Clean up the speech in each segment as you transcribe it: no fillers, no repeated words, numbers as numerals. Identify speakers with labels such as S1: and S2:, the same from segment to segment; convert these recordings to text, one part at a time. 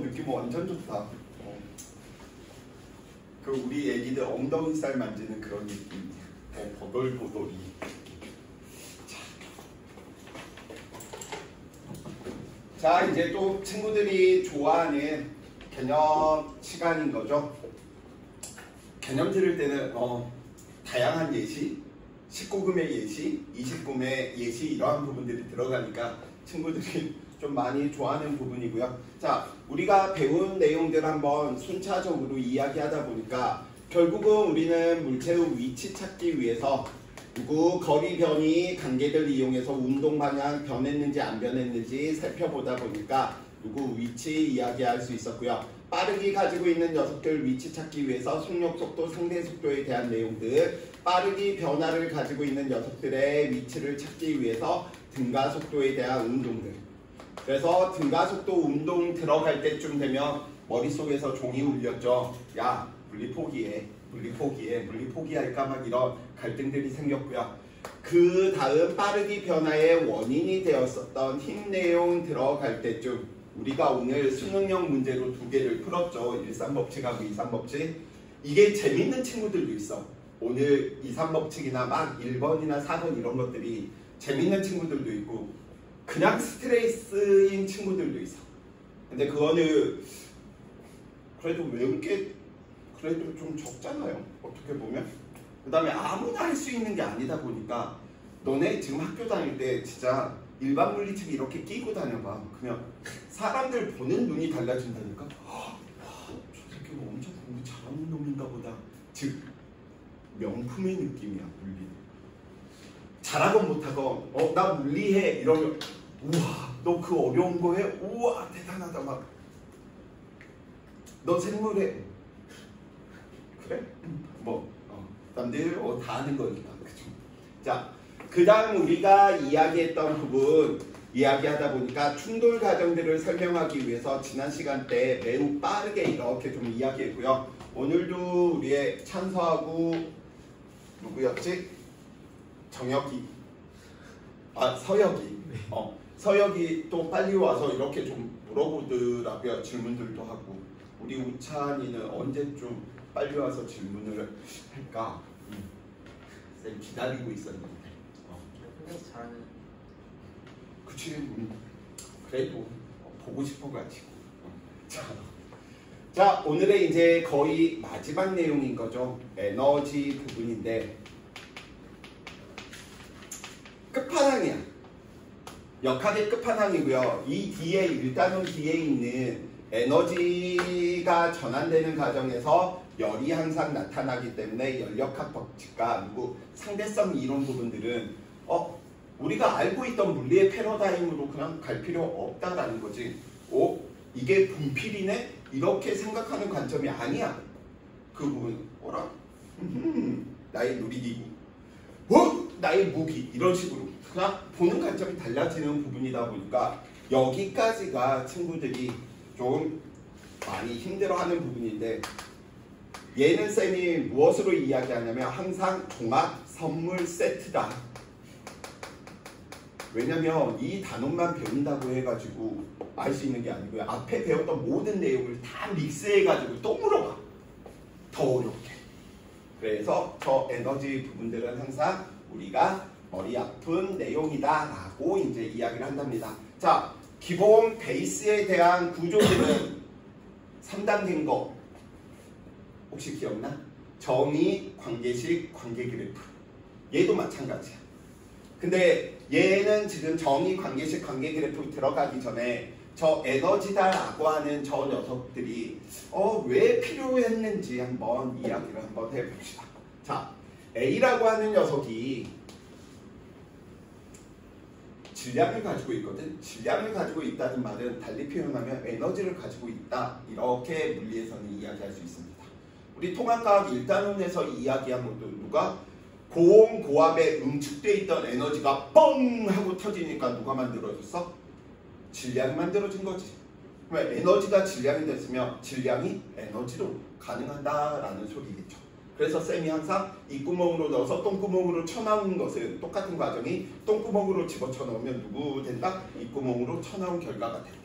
S1: 느낌 완전 좋다. 그 우리 애기들 엉덩이 살 만지는 그런 느낌. 버돌버돌이. 자, 이제 또 친구들이 좋아하는 개념 시간인 거죠. 개념 들을 때는 다양한 예시, 19금의 예시, 20금의 예시 이러한 부분들이 들어가니까 친구들이 좀 많이 좋아하는 부분이고요. 자, 우리가 배운 내용들 한번 순차적으로 이야기하다 보니까 결국은 우리는 물체의 위치 찾기 위해서 거리 변이 관계들 이용해서 운동 방향 변했는지 안 변했는지 살펴보다 보니까 위치 이야기할 수 있었고요. 빠르기 가지고 있는 녀석들 위치 찾기 위해서 속력 속도, 상대 속도에 대한 내용들, 빠르기 변화를 가지고 있는 녀석들의 위치를 찾기 위해서 등가 속도에 대한 운동들. 그래서 등가 속도 운동 들어갈 때쯤 되면 머릿속에서 종이 울렸죠. 야, 물리 포기해. 물리 포기할까 막 이런 갈등들이 생겼고요. 그 다음 빠르기 변화의 원인이 되었었던 힘 내용 들어갈 때쯤 우리가 오늘 수능형 문제로 2개를 풀었죠. 1~3법칙하고 2~3법칙. 이게 재밌는 친구들도 있어. 오늘 2~3법칙이나 막 1번이나 4번 이런 것들이 재밌는 친구들도 있고 그냥 스트레스인 친구들도 있어. 근데 그거는 그래도 외울 게 그래도 좀 적잖아요. 어떻게 보면. 그 다음에 아무나 할 수 있는 게 아니다 보니까 너네 지금 학교 다닐 때 진짜 일반 물리책 이렇게 끼고 다녀봐. 그냥 사람들 보는 눈이 달라진다니까. 저 새끼가 엄청 공부 잘하는 놈인가 보다. 즉 명품의 느낌이야. 물리. 잘하건 못하건 나 물리해 이러면 우와 너 그 어려운 거 해? 우와 대단하다 막. 너 생물해. 그래? 남들 다 아는 거니까. 그쵸? 자, 그 다음 우리가 이야기했던 부분 이야기하다 보니까 충돌 과정들을 설명하기 위해서 지난 시간 때 매우 빠르게 이렇게 좀 이야기했고요. 오늘도 우리의 찬서하고 누구였지? 정혁이 서혁이 서혁이 또 빨리 와서 이렇게 좀 물어보더라고요. 질문들도 하고 우리 우찬이는 언제쯤 빨리 와서 질문을 할까? 쌤 기다리고 있었는데.
S2: 혼자서 잘하는.
S1: 그치. 그래도 보고 싶어가지고. 자, 오늘의 이제 거의 마지막 내용인 거죠. 에너지 부분인데 끝판왕이야. 역학의 끝판왕이고요. 이 뒤에 일단은 뒤에 있는 에너지가 전환되는 과정에서 열이 항상 나타나기 때문에 열역학 법칙과 그리고 상대성 이론 부분들은 우리가 알고 있던 물리의 패러다임으로 그냥 갈 필요 없다라는 거지. 이게 분필이네? 이렇게 생각하는 관점이 아니야. 그 부분 나의 놀이기구 나의 무기 이런 식으로 그냥 보는 관점이 달라지는 부분이다 보니까 여기까지가 친구들이 좀 많이 힘들어하는 부분인데 얘는 쌤이 무엇으로 이야기하냐면 항상 종합 선물 세트다. 왜냐면 이 단원만 배운다고 해가지고 알 수 있는 게 아니고요. 앞에 배웠던 모든 내용을 다 믹스해가지고 또 물어봐. 더 어렵게. 그래서 저 에너지 부분들은 항상 우리가 머리 아픈 내용이다 라고 이제 이야기를 한답니다. 자, 기본 베이스에 대한 구조들은 3단계인 거 혹시 기억나? 정의, 관계식, 관계 그래프. 얘도 마찬가지야. 근데 얘는 지금 정의, 관계식, 관계 그래프 들어가기 전에 저 에너지다라고 하는 저 녀석들이 왜 필요했는지 한번 이야기를 한번 해봅시다. 자, A라고 하는 녀석이 질량을 가지고 있거든. 질량을 가지고 있다는 말은 달리 표현하면 에너지를 가지고 있다. 이렇게 물리에서는 이야기할 수 있습니다. 우리 통합과학 1단원에서 이야기한 것도 누가 고온 고압에 응축되어 있던 에너지가 뻥 하고 터지니까 누가 만들어졌어? 질량이 만들어진 거지. 왜? 에너지가 질량이 됐으면 질량이 에너지로 가능하다라는 소리겠죠. 그래서 쌤이 항상 입구멍으로 넣어서 똥구멍으로 쳐나오는 것은 똑같은 과정이 똥구멍으로 집어쳐 넣으면 누구 된다? 입구멍으로 쳐나온 결과가 된다.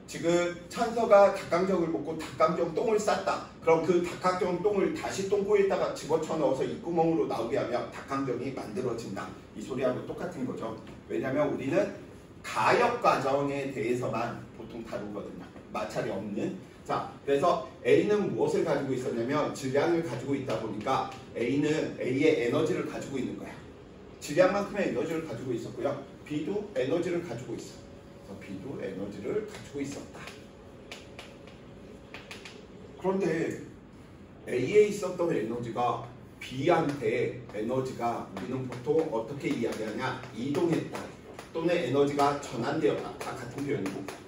S1: 지금 찬서가 닭강정을 먹고 닭강정 똥을 쌌다. 그럼 그 닭강정 똥을 다시 똥구에다가 집어쳐 넣어서 입구멍으로 나오게 하면 닭강정이 만들어진다. 이 소리하고 똑같은 거죠. 왜냐하면 우리는 가역 과정에 대해서만 보통 다루거든요. 마찰이 없는. 자, 그래서 A는 무엇을 가지고 있었냐면 질량을 가지고 있다 보니까 A는 A의 에너지를 가지고 있는 거야. 질량만큼의 에너지를 가지고 있었고요. B도 에너지를 가지고 있어. B도 에너지를 가지고 있었다. 그런데 A에 있었던 에너지가 B한테 에너지가 우리는 보통 어떻게 이야기하냐? 이동했다. 또는 에너지가 전환되었다. 다 같은 표현이고.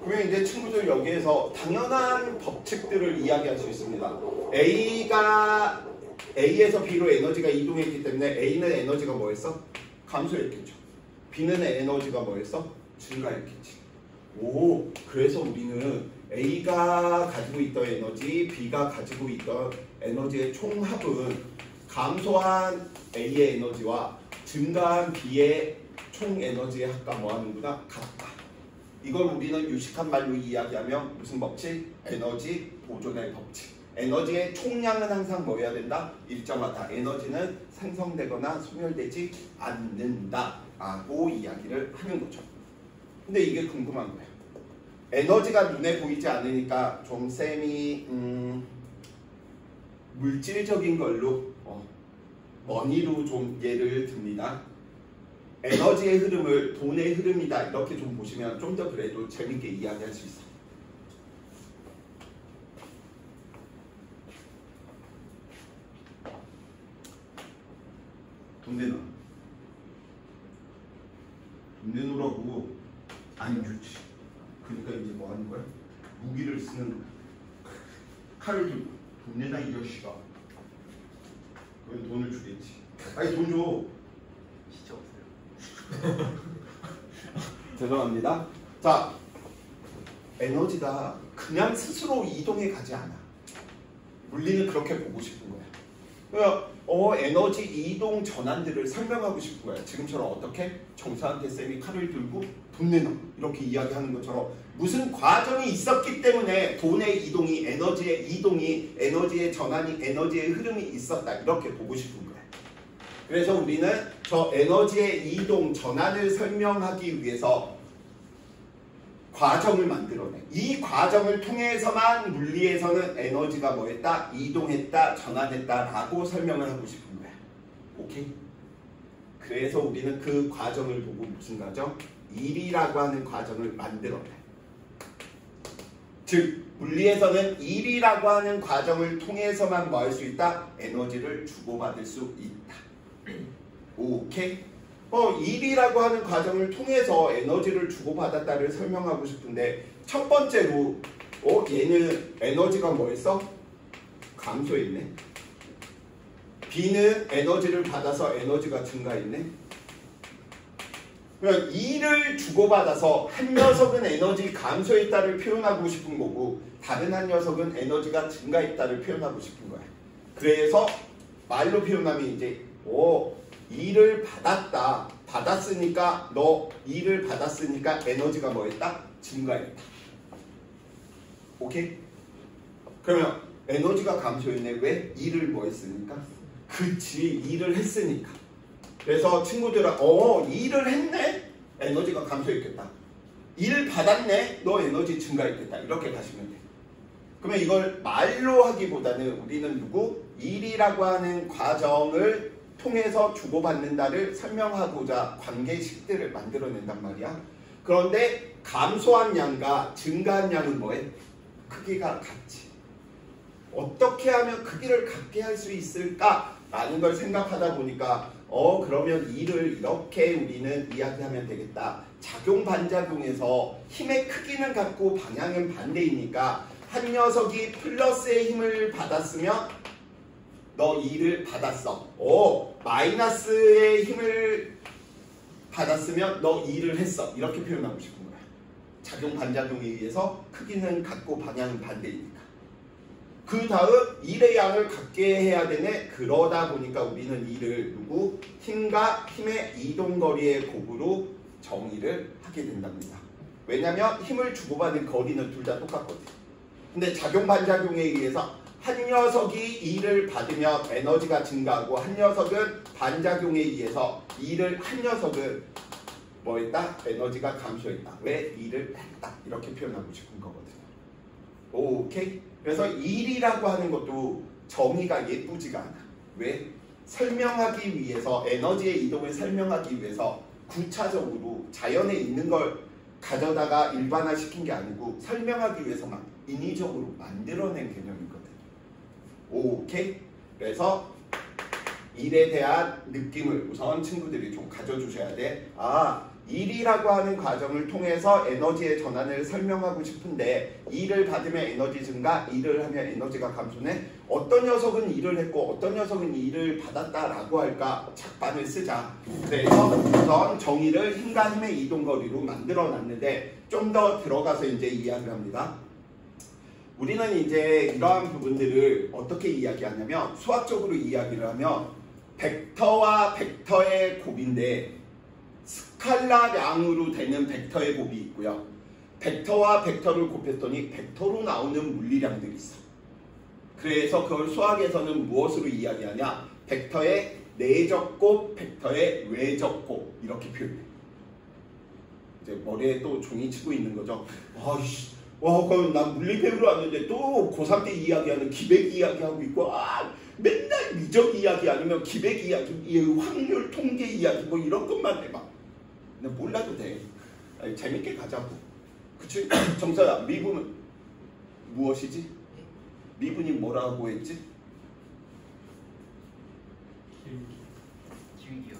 S1: 그러면 이제 친구들 여기에서 당연한 법칙들을 이야기할 수 있습니다. A에서 B로 에너지가 이동했기 때문에 A는 에너지가 뭐였어? 감소했겠죠. B는 에너지가 뭐였어? 증가했겠지. 오, 그래서 우리는 A가 가지고 있던 에너지, B가 가지고 있던 에너지의 총합은 감소한 A의 에너지와 증가한 B의 총 에너지의 합과 뭐하는구나? 같다. 이걸 우리는 유식한 말로 이야기하면 무슨 법칙? 에너지 보존의 법칙. 에너지의 총량은 항상 뭐여야 된다? 일정하다. 에너지는 생성되거나 소멸되지 않는다 라고 이야기를 하는 거죠. 근데 이게 궁금한 거예요. 에너지가 눈에 보이지 않으니까 좀 쌤이 물질적인 걸로 머니로 좀 예를 듭니다. 에너지의 흐름을 돈의 흐름이다 이렇게 좀 보시면 좀 더 그래도 재밌게 이야기할 수 있어요. 돈 내놔. 돈 내놓으라고. 안 주지. 그러니까 이제 뭐 하는 거야? 무기를 쓰는 거야. 칼을 들고 돈 내놔 이 자식아. 그럼 돈을 주겠지. 아니 돈 줘.
S2: 진짜 없어요.
S1: 죄송합니다. 자, 에너지가 그냥 스스로 이동해 가지 않아. 물리는 그렇게 보고 싶은 거야. 그러니까 에너지 이동 전환들을 설명하고 싶은 거야. 지금처럼 어떻게? 정사한테 쌤이 칼을 들고 돈 내놔 이렇게 이야기하는 것처럼 무슨 과정이 있었기 때문에 돈의 이동이, 에너지의 이동이, 에너지의 전환이, 에너지의 흐름이 있었다 이렇게 보고 싶은 거야. 그래서 우리는 저 에너지의 이동, 전환을 설명하기 위해서 과정을 만들어내. 이 과정을 통해서만 물리에서는 에너지가 뭐했다? 이동했다, 전환했다 라고 설명을 하고 싶은 거야. 오케이? 그래서 우리는 그 과정을 보고 무슨 과정? 일이라고 하는 과정을 만들어내. 즉, 물리에서는 일이라고 하는 과정을 통해서만 뭐 할 수 있다? 에너지를 주고받을 수 있다. 오케이? 일이라고 하는 과정을 통해서 에너지를 주고받았다를 설명하고 싶은데 첫 번째로 얘는 에너지가 뭐였어? 감소했네. B는 에너지를 받아서 에너지가 증가했네. 그러면 일을 주고받아서 한 녀석은 에너지 감소했다를 표현하고 싶은 거고 다른 한 녀석은 에너지가 증가했다를 표현하고 싶은 거야. 그래서 말로 표현하면 이제 일을 받았다. 받았으니까 일을 받았으니까 에너지가 뭐했다? 증가했다. 오케이? 그러면 에너지가 감소했네. 왜? 일을 뭐 했으니까? 그치, 일을 했으니까. 그래서 친구들은 일을 했네? 에너지가 감소했겠다. 일 받았네? 너 에너지 증가했겠다. 이렇게 가시면 돼. 그러면 이걸 말로 하기보다는 우리는 일이라고 하는 과정을 통해서 주고받는다를 설명하고자 관계식들을 만들어낸단 말이야. 그런데 감소한 양과 증가한 양은 뭐해? 크기가 같지. 어떻게 하면 크기를 같게 할 수 있을까라는 걸 생각하다 보니까 그러면 일을 이렇게 우리는 이야기하면 되겠다. 작용 반작용에서 힘의 크기는 같고 방향은 반대이니까 한 녀석이 플러스의 힘을 받았으면 너 일을 받았어. 마이너스의 힘을 받았으면 너 일을 했어. 이렇게 표현하고 싶은 거야. 작용 반작용에 의해서 크기는 같고 방향은 반대이니까. 그 다음 1의 양을 갖게 해야 되네. 그러다 보니까 우리는 2를 누구? 힘과 힘의 이동거리의 곱으로 정의를 하게 된답니다. 왜냐면 힘을 주고받는 거리는 둘 다 똑같거든. 근데 작용 반작용에 의해서 한 녀석이 2를 받으면 에너지가 증가하고 한 녀석은 반작용에 의해서 한 녀석은 뭐 했다? 에너지가 감소했다. 왜? 2를 했다. 이렇게 표현하고 싶은 거거든요. 오케이? 그래서 1이라고 하는 것도 정의가 예쁘지가 않아. 왜? 설명하기 위해서 에너지의 이동을 설명하기 위해서 구차적으로 자연에 있는 걸 가져다가 일반화시킨 게 아니고 설명하기 위해서 막 인위적으로 만들어낸 개념이거든요. 오케이? 그래서 1에 대한 느낌을 우선 친구들이 좀 가져주셔야 돼. 1이라고 하는 과정을 통해서 에너지의 전환을 설명하고 싶은데 2를 받으면 에너지 증가, 2를 하면 에너지가 감소네. 어떤 녀석은 2를 했고 어떤 녀석은 2를 받았다라고 할까? 착반을 쓰자. 그래서 우선 정의를 힘과 힘의 이동거리로 만들어놨는데 좀 더 들어가서 이제 이야기를 합니다. 우리는 이제 이러한 부분들을 어떻게 이야기하냐면 수학적으로 이야기를 하면 벡터와 벡터의 곱인데 스칼라량으로 되는 벡터의 곱이 있고요. 벡터와 벡터를 곱했더니 벡터로 나오는 물리량들이 있어. 그래서 그걸 수학에서는 무엇으로 이야기하냐? 벡터의 내적 곱, 벡터의 외적 곱 이렇게 표현해. 이제 머리에 또 종이 치고 있는 거죠. 아이씨, 그럼 난 물리 배우러 왔는데 또 고3 때 이야기하는 기백 이야기하고 있고 맨날 미적 이야기 아니면 기백 이야기, 확률 통계 이야기 뭐 이런 것만 해봐. 근데 몰라도 돼. 재밌게 가자고. 그치? 정서야, 미분은 무엇이지? 미분이 뭐라고 했지?
S2: 기울기요.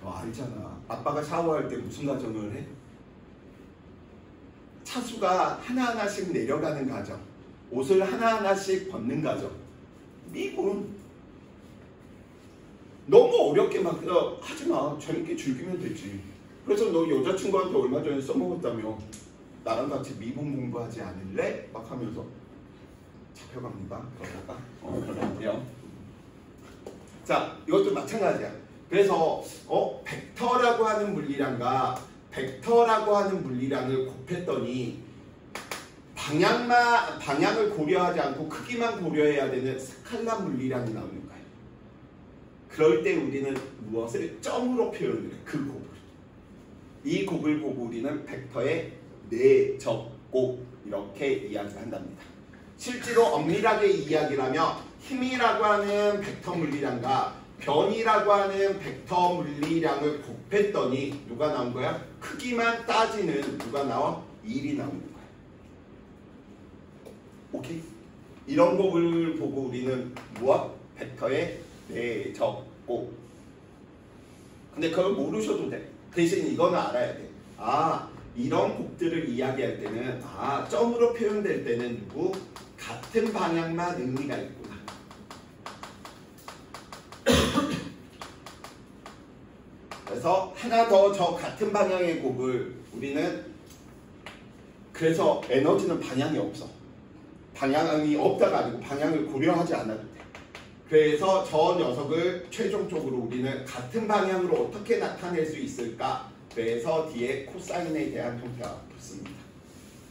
S1: 알잖아. 아빠가 샤워할 때 무슨 과정을 해? 차수가 하나하나씩 내려가는 과정. 옷을 하나하나씩 벗는 과정. 미분. 너무 어렵게 막 하지마. 재밌게 즐기면 되지. 그래서 너 여자친구한테 얼마 전에 써먹었다며. 나랑 같이 미분 공부하지 않을래? 막 하면서 잡혀갑니다. 그러다가 그러는데요. 자, 이것도 마찬가지야. 그래서 벡터라고 하는 물리량과 벡터라고 하는 물리량을 곱했더니 방향을 고려하지 않고 크기만 고려해야 되는 스칼라 물리량이 나오는 거예요. 그럴 때 우리는 무엇을 점으로 표현을 해. 그 곱을. 이 곱을 보고 우리는 벡터의 내적 곱 이렇게 이야기한답니다. 실제로 엄밀하게 이야기를 하면 힘이라고 하는 벡터 물리량과 변이라고 하는 벡터 물리량을 곱했더니 누가 나온 거야? 크기만 따지는 누가 나와? 1이 나오는 거야. 오케이? 이런 곱을 보고 우리는 무엇? 벡터의 내적 곱. 근데 그걸 모르셔도 돼. 대신 이거는 알아야 돼. 이런 곱들을 이야기할 때는 점으로 표현될 때는 누구? 같은 방향만 의미가 있구나. 그래서 하나 더 저 같은 방향의 곱을 우리는 그래서 에너지는 방향이 없어. 방향이 없다가 아니고 방향을 고려하지 않아도 돼. 그래서 저 녀석을 최종적으로 우리는 같은 방향으로 어떻게 나타낼 수 있을까? 그래서 뒤에 코사인에 대한 형태가 붙습니다.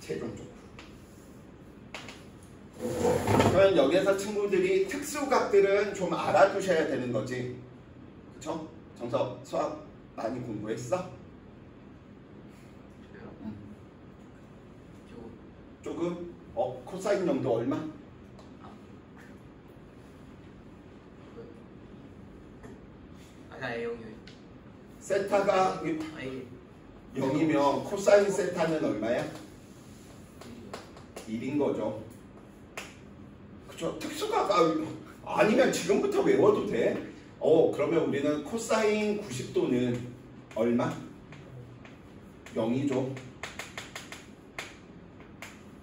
S1: 최종적으로. 그러면 여기에서 친구들이 특수각들은 좀 알아두셔야 되는 거지. 그쵸? 정석 수학 많이 공부했어? 조금? 코사인 정도 얼마?
S2: 영이요.
S1: 세타가 0이면 코사인 세타는 얼마야? 1인 거죠. 그쵸? 특수각 아니면 지금부터 외워도 돼. 그러면 우리는 코사인 90도는 얼마? 0이죠.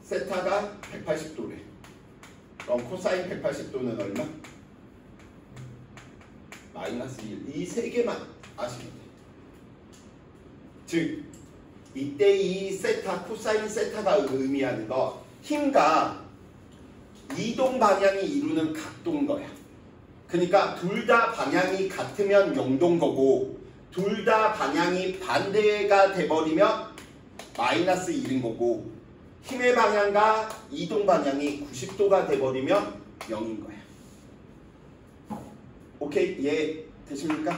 S1: 세타가 180도래. 그럼 코사인 180도는 얼마? 마이너스 1. 이 세 개만 아시면 돼. 즉 이때 이 세타, 코사인 세타가 의미하는 거 힘과 이동 방향이 이루는 각도인 거야. 그러니까 둘 다 방향이 같으면 0도인 거고 둘 다 방향이 반대가 돼버리면 마이너스 1인 거고 힘의 방향과 이동 방향이 90도가 돼버리면 0인 거야. 오케이? 이해 되십니까?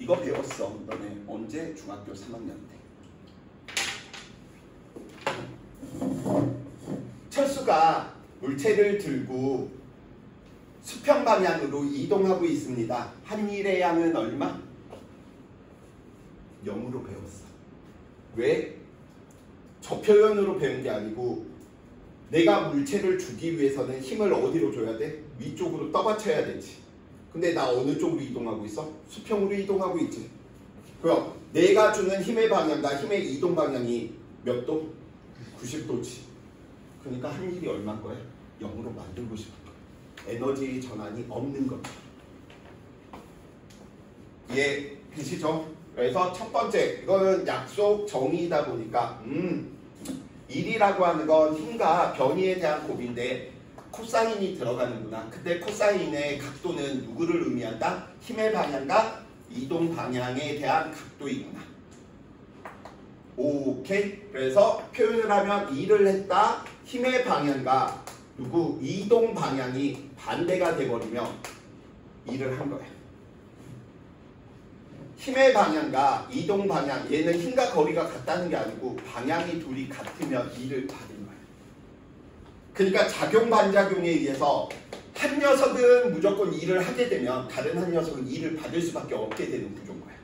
S1: 이거 배웠어. 너네 언제? 중학교 3학년 때. 철수가 물체를 들고 수평 방향으로 이동하고 있습니다. 한일의 양은 얼마? 0으로 배웠어. 왜? 저 표현으로 배운 게 아니고 내가 물체를 주기 위해서는 힘을 어디로 줘야 돼? 위쪽으로 떠받쳐야 되지. 근데 나 어느 쪽으로 이동하고 있어? 수평으로 이동하고 있지. 그럼 내가 주는 힘의 방향과 힘의 이동 방향이 몇 도? 90도지. 그러니까 한일이 얼마인 거야? 0으로 만들고 싶은 거야. 에너지 전환이 없는 거죠. 이해 되시죠? 그래서 첫 번째, 이거는 약속 정의이다 보니까 1이라고 하는 건 힘과 변이에 대한 곱인데 코사인이 들어가는구나. 근데 코사인의 각도는 누구를 의미한다? 힘의 방향과 이동 방향에 대한 각도이구나. 오케이? 그래서 표현을 하면 일을 했다. 힘의 방향과 누구? 이동 방향이 반대가 돼버리면 일을 한 거야. 힘의 방향과 이동 방향, 얘는 힘과 거리가 같다는 게 아니고 방향이 둘이 같으면 일을 받은 거야. 그러니까 작용 반작용에 의해서 한 녀석은 무조건 일을 하게 되면 다른 한 녀석은 일을 받을 수밖에 없게 되는 구조인 거야.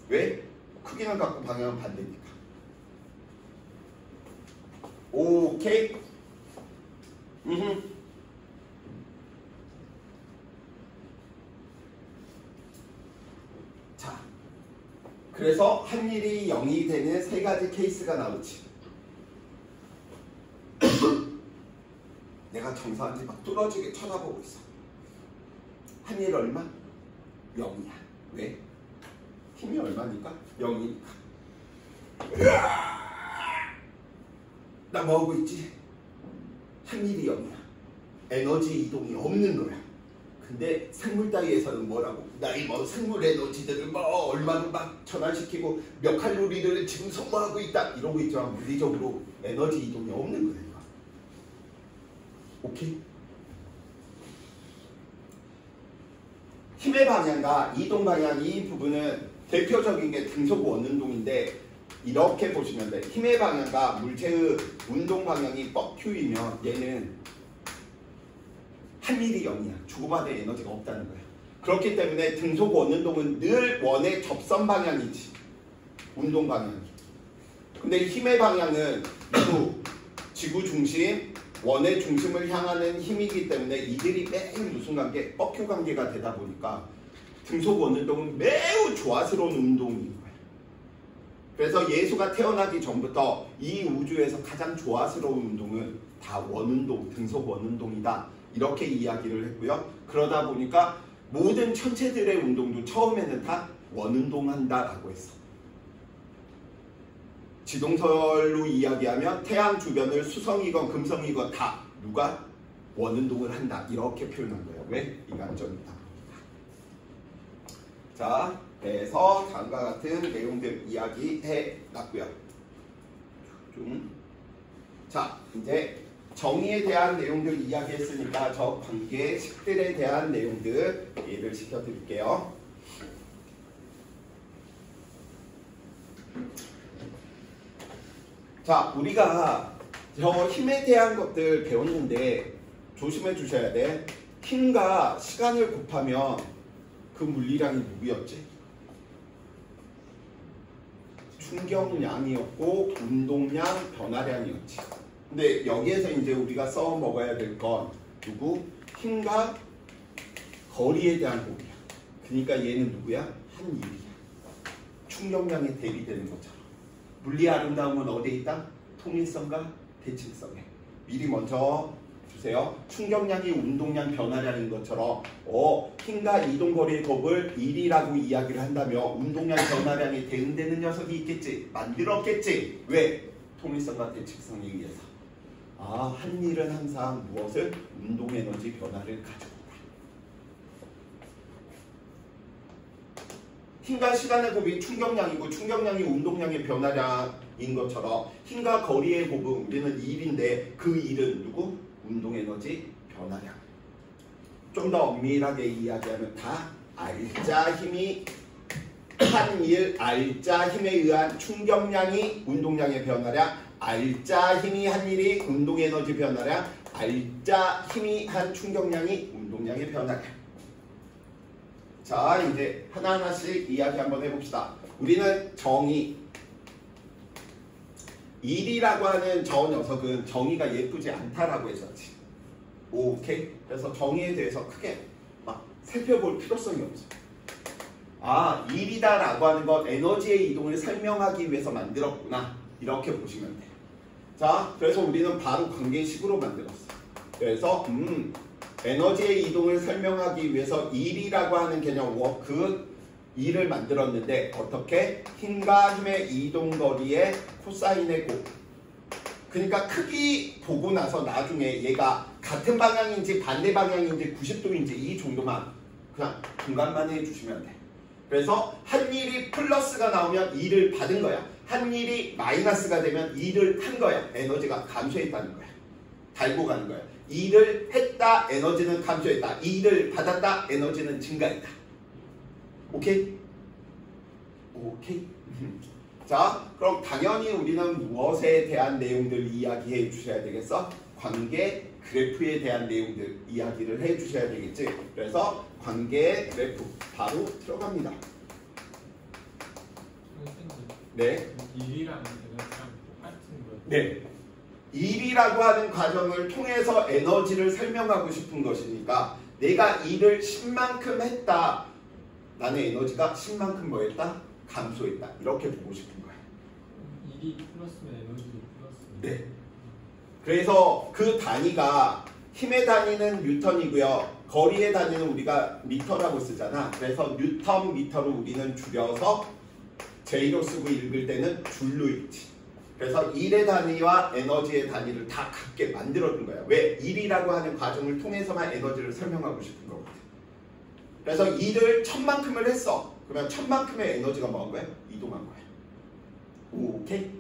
S1: 왜? 크기는 같고 방향은 반대니까. 오케이? 자, 그래서 한 일이 0이 되는 세 가지 케이스가 나오지. 내가 정서한테 막 뚫어지게 쳐다보고 있어. 한 일 얼마? 0이야. 왜? 힘이 얼마니까? 0이니까. 나 뭐하고 있지? 한 일이 0이야. 에너지 이동이 없는 거야. 근데 생물 따위에서는 뭐라고? 나이 뭐 생물 에너지들을 뭐 얼마나 막 전환시키고 몇 칼로리를 지금 소모하고 있다 이러고 있지만 물리적으로 에너지 이동이 없는 거야. 오케이? 힘의 방향과 이동 방향 이 부분은 대표적인 게 등속 원운동인데 이렇게 보시면 돼. 힘의 방향과 물체의 운동 방향이 뻑큐이면 얘는 한 일이 0이야. 주고받을 에너지가 없다는 거야. 그렇기 때문에 등속 원운동은 늘 원의 접선 방향이지. 운동 방향이. 근데 힘의 방향은 지구 중심, 원의 중심을 향하는 힘이기 때문에 이들이 매우 무슨 관계? 뻑큐 관계가 되다 보니까 등속 원운동은 매우 조화스러운 운동인 거야. 그래서 예수가 태어나기 전부터 이 우주에서 가장 조화스러운 운동은 다 원운동, 등속 원운동이다. 이렇게 이야기를 했고요. 그러다 보니까 모든 천체들의 운동도 처음에는 다 원운동한다라고 했어. 지동설로 이야기하면 태양 주변을 수성이건 금성이건 다 누가 원운동을 한다. 이렇게 표현한 거예요. 왜? 이간점이다. 자, 그래서 다음과 같은 내용들 이야기해 놨고요. 자, 이제 정의에 대한 내용들 이야기했으니까 저 관계식들에 대한 내용들 이해를 시켜드릴게요. 자, 우리가 저 힘에 대한 것들 배웠는데 조심해 주셔야 돼. 힘과 시간을 곱하면 그 물리량이 누구였지? 충격량이었고 운동량, 변화량이었지. 근데 여기에서 이제 우리가 써 먹어야 될 건 누구? 힘과 거리에 대한 곱이야. 그러니까 얘는 누구야? 한 일이야. 충격량에 대비되는 것처럼. 물리의 아름다움은 어디에 있다? 통일성과 대칭성에. 미리 먼저 주세요. 충격량이 운동량, 변화량인 것처럼 힘과 이동거리의 곱을 1이라고 이야기를 한다면 운동량, 변화량에 대응되는 녀석이 있겠지. 만들었겠지. 왜? 통일성과 대칭성에 의해서 한 일은 항상 무엇을? 운동 에너지 변화를 가져온다. 힘과 시간의 곱이 충격량이고 충격량이 운동량의 변화량인 것처럼 힘과 거리의 곱은 우리는 일인데 그 일은 누구? 운동 에너지 변화량. 좀 더 엄밀하게 이야기하면 다 알자 힘이 한 일, 알자 힘에 의한 충격량이 운동량의 변화량, 알자 힘이 한 일이 운동 에너지 변화량, 알자 힘이 한 충격량이 운동량의 변화량. 자, 이제 하나하나씩 이야기 한번 해봅시다. 우리는 정의, 일이라고 하는 저 녀석은 정의가 예쁘지 않다라고 했었지. 오케이? 그래서 정의에 대해서 크게 막 살펴볼 필요성이 없어. 일이다라고 하는 건 에너지의 이동을 설명하기 위해서 만들었구나. 이렇게 보시면 돼. 자, 그래서 우리는 바로 관계식으로 만들었어. 그래서 에너지의 이동을 설명하기 위해서 일이라고 하는 개념 워크 일을 만들었는데 어떻게? 힘과 힘의 이동거리의 코사인의 곱. 그러니까 크기 보고 나서 나중에 얘가 같은 방향인지 반대 방향인지 90도인지 이 정도만 그냥 중간만 해주시면 돼. 그래서 한 일이 플러스가 나오면 일을 받은 거야. 한 일이 마이너스가 되면 일을 한 거야. 에너지가 감소했다는 거야. 달고 가는 거야. 일을 했다, 에너지는 감소했다. 일을 받았다, 에너지는 증가했다. 오케이? 오케이? 자, 그럼 당연히 우리는 무엇에 대한 내용들 이야기해 주셔야 되겠어? 관계 그래프에 대한 내용들 이야기를 해 주셔야 되겠지? 그래서 관계 그래프 바로 들어갑니다. 네.
S3: 일이라는 에너지랑 똑같은 거예요?
S1: 네. 일이라고 하는 과정을 통해서 에너지를 설명하고 싶은 것이니까 내가 일을 10만큼 했다. 나는 에너지가 10만큼 뭐 했다? 감소했다. 이렇게 보고 싶은 거야.
S3: 일이 플러스면 에너지도 플러스.
S1: 네. 그래서 그 단위가 힘의 단위는 뉴턴이고요. 거리의 단위는 우리가 미터라고 쓰잖아. 그래서 뉴턴, 미터로 우리는 줄여서 J로 쓰고 읽을 때는 줄로 읽지. 그래서 일의 단위와 에너지의 단위를 다 같게 만들어둔 거야. 왜? 일이라고 하는 과정을 통해서만 에너지를 설명하고 싶은 거거든. 그래서 일을 1000만큼을 했어. 그러면 1000만큼의 에너지가 뭐한 거야? 이동한 거야. 오케이?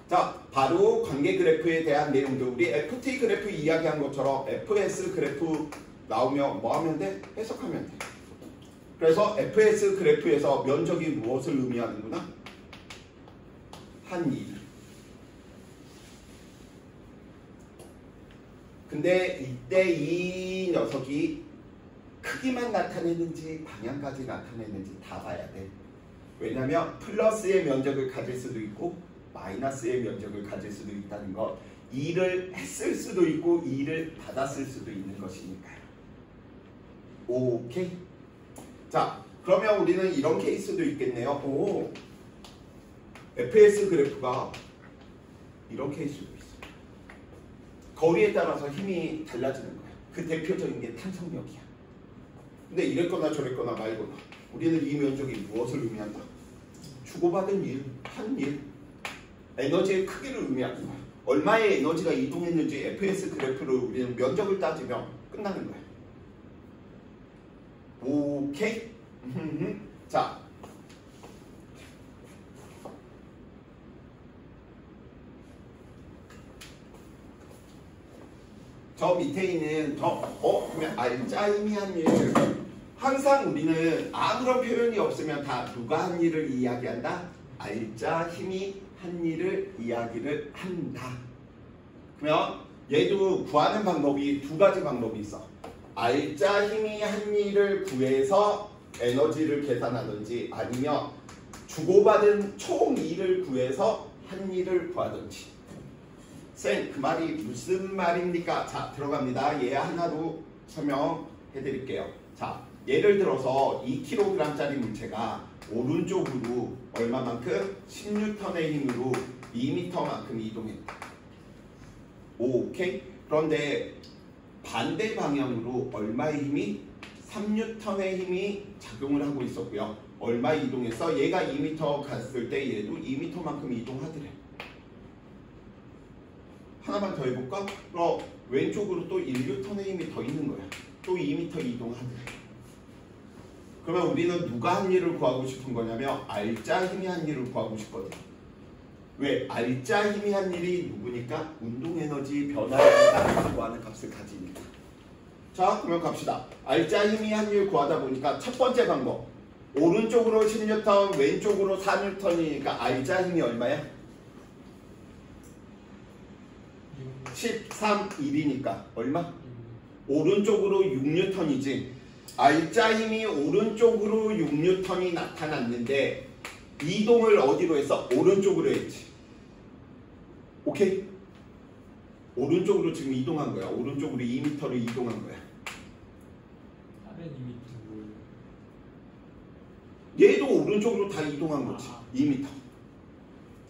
S1: 자, 바로 관계 그래프에 대한 내용들. 우리 FT 그래프 이야기한 것처럼 FS 그래프 나오면 뭐 하면 돼? 해석하면 돼. 그래서 FS 그래프에서 면적이 무엇을 의미하는구나? 한 일. 근데 이때 이 녀석이 크기만 나타내는지 방향까지 나타내는지 다 봐야 돼. 왜냐면 플러스의 면적을 가질 수도 있고 마이너스의 면적을 가질 수도 있다는 것. 일을 했을 수도 있고 일을 받았을 수도 있는 것이니까요. 오케이? 자, 그러면 우리는 이런 케이스도 있겠네요. FS 그래프가 이런 케이스도 있어. 거리에 따라서 힘이 달라지는 거야. 그 대표적인 게 탄성력이야. 근데 이랬거나 저랬거나 말거나 우리는 이 면적이 무엇을 의미한다? 주고받은 일, 한 일, 에너지의 크기를 의미하는 거야. 얼마의 에너지가 이동했는지 FS 그래프로 우리는 면적을 따지면 끝나는 거야. 오케이? 자, 저 밑에 있는 그러면 알자 힘이 한 일. 항상 우리는 아무런 표현이 없으면 다 누가 한 일을 이야기한다? 알자 힘이 한 일을 이야기를 한다. 그러면 얘도 구하는 방법이 두 가지 방법이 있어. 알자 힘이 한 일을 구해서 에너지를 계산하든지 아니면 주고받은 총 일을 구해서 한 일을 구하든지. 쌤, 그 말이 무슨 말입니까? 자, 들어갑니다. 얘 하나로 설명해 드릴게요. 자, 예를 들어서 2kg짜리 물체가 오른쪽으로 얼마만큼? 10N의 힘으로 2m만큼 이동했다. 오케이? 그런데 반대 방향으로 얼마의 힘이? 3N의 힘이 작용을 하고 있었고요. 얼마 이동했어? 얘가 2m 갔을 때 얘도 2m만큼 이동하더래. 하나만 더 해볼까? 왼쪽으로 또 1N의 힘이 더 있는 거야. 또 2m 이동하더래. 그러면 우리는 누가 한 일을 구하고 싶은 거냐면 알짜 힘이 한 일을 구하고 싶거든. 왜? 알짜 힘이 한 일이 누구니까? 운동 에너지 변화를 따라서 구하는 값을 가지니까. 자, 그러면 갑시다. 알짜 힘이 한 일 구하다 보니까 첫 번째 방법. 오른쪽으로 10N, 왼쪽으로 4N이니까 알짜 힘이 얼마야? 13, 1이니까 얼마? 오른쪽으로 6N이지. 알짜 힘이 오른쪽으로 6N이 나타났는데 이동을 어디로 했어? 오른쪽으로 했지. 오케이? 오른쪽으로 지금 이동한 거야. 오른쪽으로 2m를 이동한 거야.
S3: 다른 이미 뭐예요?
S1: 얘도 오른쪽으로 다 이동한 거지. 2m.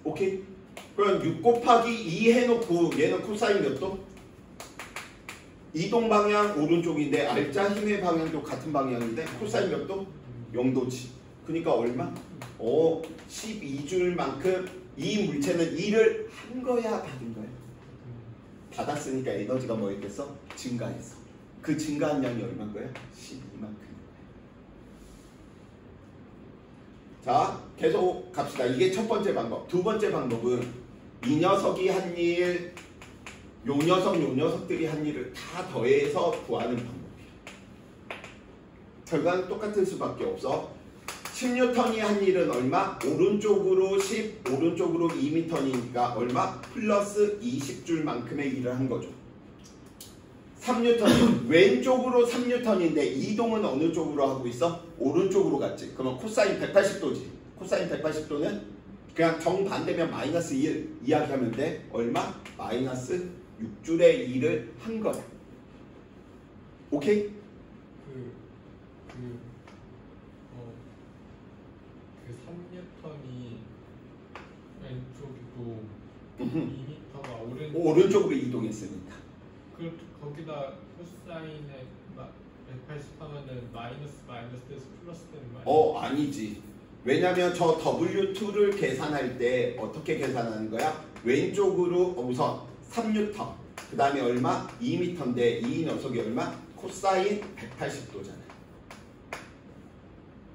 S1: 오케이? 그럼 6 곱하기 2 해놓고 얘는 코사인 몇 도? 이동 방향 오른쪽인데 알짜 힘의 방향도 같은 방향인데 코사인 몇 도? 0도지. 그러니까 얼마? 12줄만큼 이 물체는 일을 한 거야, 받은 거야? 받았으니까 에너지가 뭐였겠어? 증가했어. 그 증가한 양이 얼마인 거야? 12만큼. 자, 계속 갑시다. 이게 첫 번째 방법. 두 번째 방법은 이 녀석이 한 일, 요 녀석들이 한 일을 다 더해서 구하는 방법이야. 결과는 똑같을 수밖에 없어. 10N이 한 일은 얼마? 오른쪽으로 10, 오른쪽으로 2m니까 얼마? 플러스 20줄만큼의 일을 한 거죠. 3N, 왼쪽으로 3N인데 이동은 어느 쪽으로 하고 있어? 오른쪽으로 갔지. 그러면 코사인 180도지. 코사인 180도는 그냥 정반대면 마이너스 1 이야기하면 돼. 얼마? 마이너스 6줄의 2를 한 거야. 오케이?
S3: 그 3N이 왼쪽이고 2m가
S1: 오른쪽으로 이동했으니까.
S3: 거기다 코사인에 180 하면은 마이너스 돼서 플러스 되는 거 아니야?
S1: 아니지. 왜냐면 저 W2를 계산할 때 어떻게 계산하는 거야? 왼쪽으로 우선 3N, 그 다음에 얼마? 2m인데 이 녀석이 얼마? 코사인 180도잖아.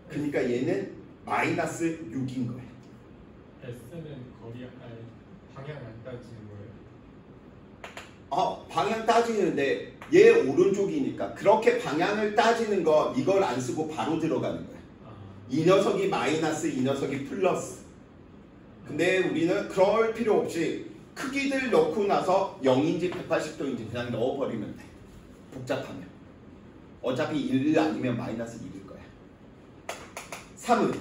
S1: 그러니까 얘는 마이너스 6인 거야.
S3: S는 방향 안 따지는 거예요?
S1: 방향 따지는데 얘 오른쪽이니까 그렇게 방향을 따지는 거 이걸 안 쓰고 바로 들어가는 거야. 이 녀석이 마이너스, 이 녀석이 플러스. 근데 우리는 그럴 필요 없이 크기들 넣고 나서 0인지 180도인지 그냥 넣어버리면 돼. 복잡하면. 어차피 1 아니면 마이너스 1일 거야. 3은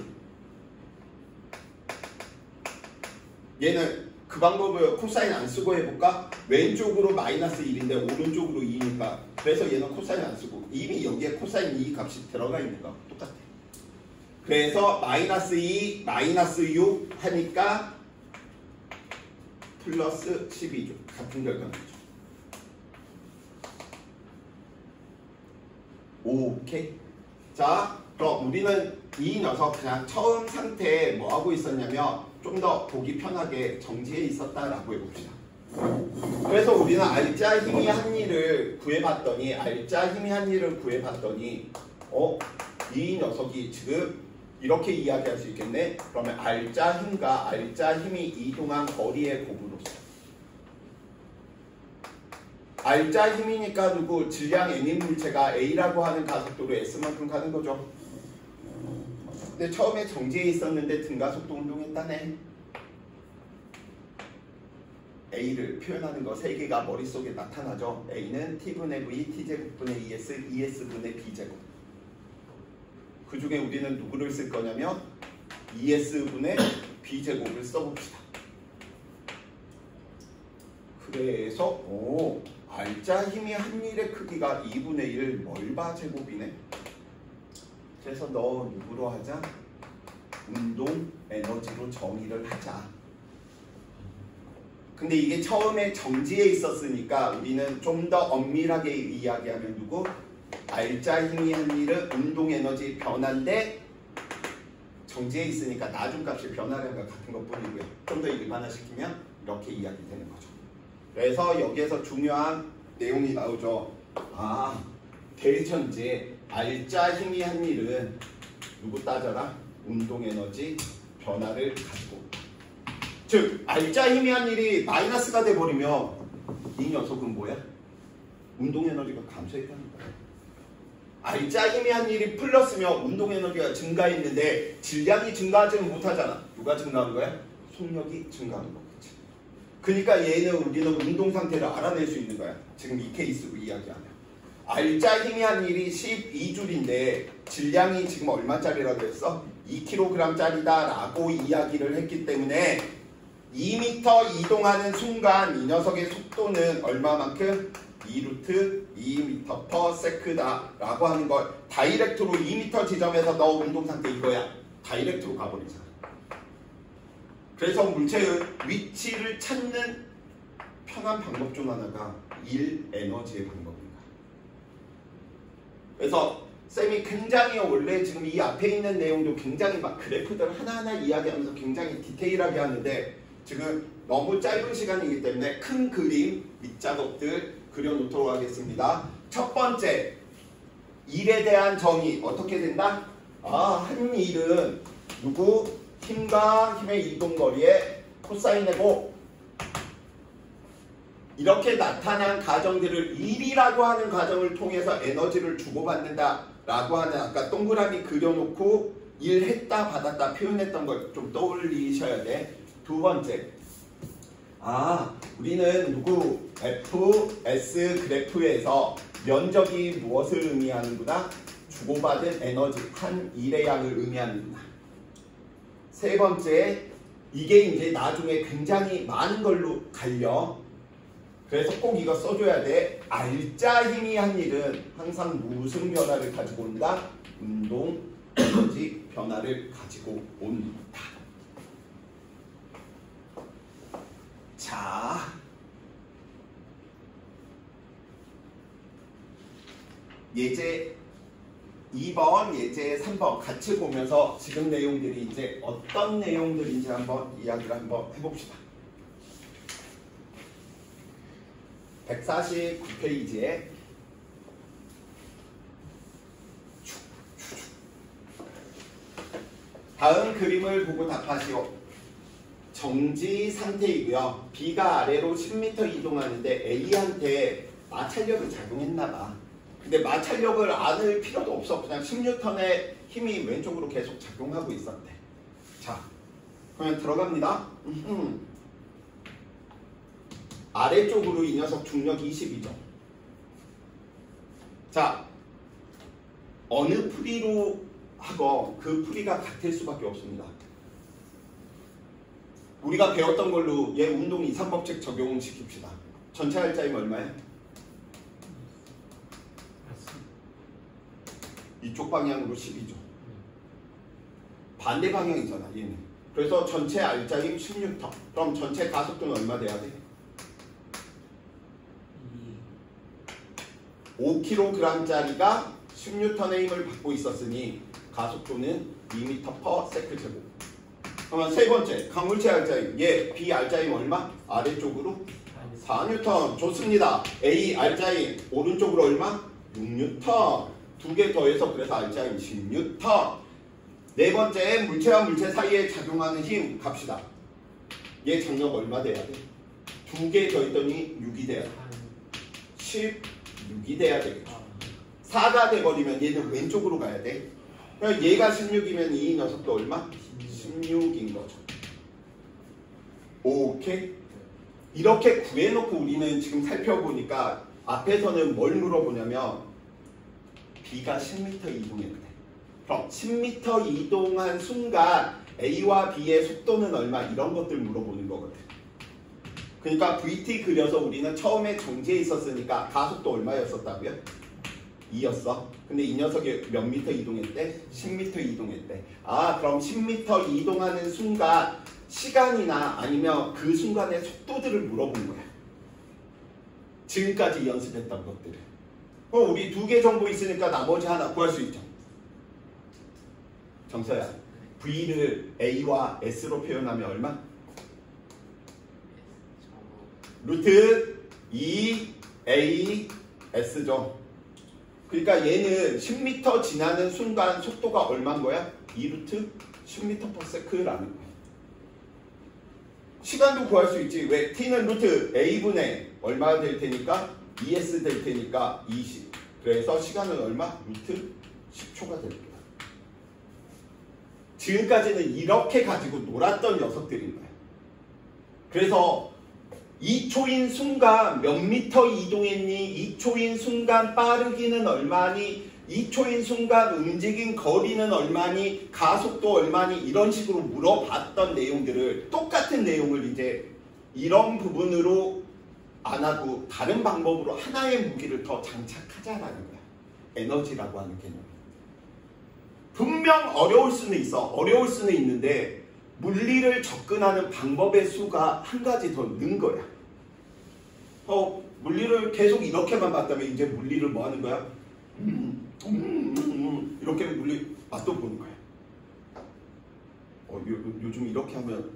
S1: 얘는 그 방법을 코사인 안 쓰고 해볼까? 왼쪽으로 마이너스 1인데 오른쪽으로 2니까 그래서 얘는 코사인 안 쓰고 이미 여기에 코사인 2 값이 들어가 있는 거 똑같아. 그래서 마이너스 2, 마이너스 6 하니까 플러스 12죠. 같은 결과는 죠. 오케이. 자, 그럼 우리는 이 녀석 그냥 처음 상태에 뭐 하고 있었냐면 좀 더 보기 편하게 정지해 있었다라고 해봅시다. 그래서 우리는 알짜 힘이 한 일을 구해봤더니 이 녀석이 지금 이렇게 이야기할 수 있겠네. 그러면 알짜 힘과 알짜 힘이 이동한 거리의 곱으로서 알짜 힘이니까 누구 질량 N인 물체가 A라고 하는 가속도로 S만큼 가는 거죠. 근데 처음에 정지해 있었는데 등가속도 운동했다네. A를 표현하는 거 3개가 머릿속에 나타나죠. A는 T분의 V, T제곱분의 ES, ES분의 B제곱. 그 중에 우리는 누구를 쓸 거냐면 ES분의 B제곱을 써봅시다. 그래서 알짜 힘이 한 일의 크기가 2분의 1 멀바 제곱이네. 그래서 너 누구로 하자? 운동 에너지로 정의를 하자. 근데 이게 처음에 정지해 있었으니까 우리는 좀 더 엄밀하게 이야기하면 누구? 알짜 힘이 한 일은 운동 에너지 변화인데 정지해 있으니까 나중값이 변화량과 같은 것뿐이고요. 좀 더 일반화시키면 이렇게 이야기되는 거죠. 그래서 여기에서 중요한 내용이 나오죠. 아, 대전제 알짜 힘이 한 일은 누구 따져라? 운동에너지 변화를 가지고 온다. 즉 알짜 힘이 한 일이 마이너스가 돼버리면 이 녀석은 뭐야? 운동에너지가 감소했다는 거야. 알짜 힘이 한 일이 플러스면 운동에너지가 증가했는데 질량이 증가하지는 못하잖아. 누가 증가한 거야? 속력이 증가하는 거겠지. 그러니까 얘는 우리는 운동 상태를 알아낼 수 있는 거야. 지금 이 케이스로 이야기하면 알짜 힘이 한 일이 12줄인데 질량이 지금 얼마짜리라고 했어? 2kg짜리다 라고 이야기를 했기 때문에 2m 이동하는 순간 이 녀석의 속도는 얼마만큼? 2루트 2m/s 라고 하는 걸 다이렉트로 2m 지점에서 너 운동 상태 이거야. 다이렉트로 가버리잖아. 그래서 물체의 위치를 찾는 편한 방법 중 하나가 1에너지의 방법입니다. 그래서 쌤이 굉장히 원래 지금 이 앞에 있는 내용도 굉장히 막 그래프들 하나하나 이야기하면서 굉장히 디테일하게 하는데 지금 너무 짧은 시간이기 때문에 큰 그림, 밑작업들 그려놓도록 하겠습니다. 첫 번째, 일에 대한 정의 어떻게 된다? 아, 한 일은 누구? 힘과 힘의 이동거리의 코사인이고 이렇게 나타난 가정들을 일이라고 하는 가정을 통해서 에너지를 주고받는다 라고 하는 아까 동그라미 그려놓고 일했다 받았다 표현했던 걸 좀 떠올리셔야 돼. 두 번째, 아, 우리는 누구 FS 그래프에서 면적이 무엇을 의미하는구나? 주고받은 에너지 한 일의 양을 의미하는구나. 세 번째, 이게 이제 나중에 굉장히 많은 걸로 갈려. 그래서 꼭 이거 써줘야 돼. 알짜 힘이 한 일은 항상 무슨 변화를 가지고 온다? 운동 에너지 변화를 가지고 온다. 자, 예제 2번, 예제 3번 같이 보면서 지금 내용들이 이제 어떤 내용들인지 한번 이야기를 한번 해봅시다. 149페이지에 다음 그림을 보고 답하시오. 정지 상태이고요. B가 아래로 10m 이동하는데 A한테 마찰력을 작용했나봐. 근데 마찰력을 안을 필요도 없어. 그냥 10N의 힘이 왼쪽으로 계속 작용하고 있었대. 자, 그러면 들어갑니다. 아래쪽으로 이 녀석 중력 20이죠. 자, 어느 풀이로 하고 그 풀이가 같을 수밖에 없습니다. 우리가 배웠던 걸로 얘 운동 2, 3법칙 적용시킵시다. 전체 할자임 얼마야? 이쪽 방향으로 10이죠. 반대 방향이잖아 얘는. 그래서 전체 알짜임 16터. 그럼 전체 가속도는 얼마 돼야 돼? 5kg짜리가 16ton의 힘을 받고 있었으니 가속도는 2m/s 제곱. 그러면 세 번째 강물체 알짜임. 얘 B 알짜임 얼마? 아래쪽으로 4N. 좋습니다. A 알짜임 오른쪽으로 얼마? 6N. 두 개 더해서 그래서 알짜임 16N. 네 번째 물체와 물체 사이에 작용하는 힘 갑시다. 얘 장력 얼마 돼야 돼? 두 개 더했더니 6이 돼야 돼. 16이 돼야 되겠죠. 4가 돼버리면 얘는 왼쪽으로 가야 돼. 그럼 얘가 16이면 이 녀석도 얼마? 16인 거죠. 오케이? 이렇게 구해놓고 우리는 지금 살펴보니까 앞에서는 뭘 물어보냐면 B가 10m 이동했대. 그럼 10m 이동한 순간 A와 B의 속도는 얼마? 이런 것들 물어보는 거거든. 그러니까 VT 그려서 우리는 처음에 정지해 있었으니까 가속도 얼마였었다고요? 2였어. 근데 이 녀석이 몇 미터 이동했대? 10m 이동했대. 아, 그럼 10m 이동하는 순간 시간이나 아니면 그 순간의 속도들을 물어본 거야. 지금까지 연습했던 것들을. 그럼 우리 두 개 정보 있으니까 나머지 하나 구할 수 있죠. 정서야, V를 A와 S로 표현하면 얼마? 루트 2A S죠. 그러니까 얘는 10m 지나는 순간 속도가 얼마인 거야? 2루트 10m/s라는 거야. 시간도 구할 수 있지. 왜? T는 루트 A분의 얼마가 될 테니까 2S 될 테니까 20. 그래서 시간은 얼마? 루트 10초가 될 거야. 지금까지는 이렇게 가지고 놀았던 녀석들인 거야. 그래서 2초인 순간 몇 미터 이동했니? 2초인 순간 빠르기는 얼마니? 2초인 순간 움직인 거리는 얼마니? 가속도 얼마니? 이런 식으로 물어봤던 내용들을 똑같은 내용을 이제 이런 부분으로 안 하고 다른 방법으로 하나의 무기를 더 장착하자라는 거야. 에너지라고 하는 개념. 분명 어려울 수는 있어. 어려울 수는 있는데 물리를 접근하는 방법의 수가 한 가지 더 는 거야. 물리를 계속 이렇게만 봤다면 이제 물리를 뭐 하는 거야? 이렇게 물리 맛도 보는 거야. 요즘 이렇게 하면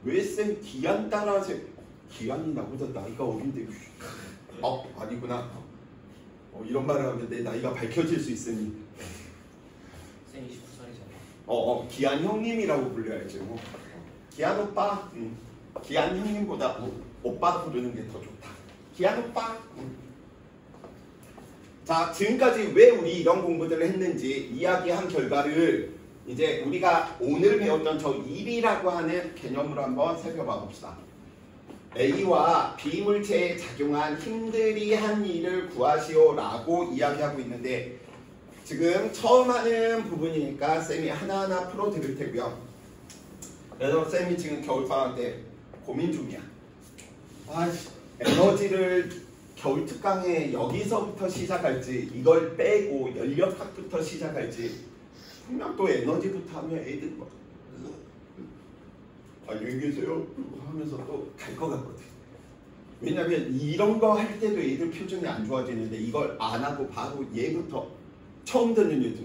S1: 왜 쌤 기한 따라서 기한이 나보다 나이가 어린데 아니구나. 이런 말을 하면 내 나이가 밝혀질 수 있으니
S2: 쌤 29살이잖아.
S1: 기한 형님이라고 불려야지. 기한 오빠. 기한 형님보다 오빠 부르는 게 더 좋다. 기한 오빠. 자, 지금까지 왜 우리 이런 공부들을 했는지 이야기한 결과를 이제 우리가 오늘 배웠던 저 일이라고 하는 개념으로 한번 살펴봐 봅시다. A와 B 물체에 작용한 힘들이 한 일을 구하시오라고 이야기하고 있는데 지금 처음 하는 부분이니까 쌤이 하나하나 풀어드릴 테고요. 그래서 쌤이 지금 겨울방학 때 고민 중이야. 에너지를 겨울 특강에 여기서부터 시작할지 이걸 빼고 연력학부터 시작할지 분명 또 에너지부터 하면 애들 막 안녕히 계세요 하면서 또 갈 것 같거든. 왜냐면 이런 거 할 때도 애들 표정이 안 좋아지는데 이걸 안 하고 바로 얘부터 처음 듣는 애들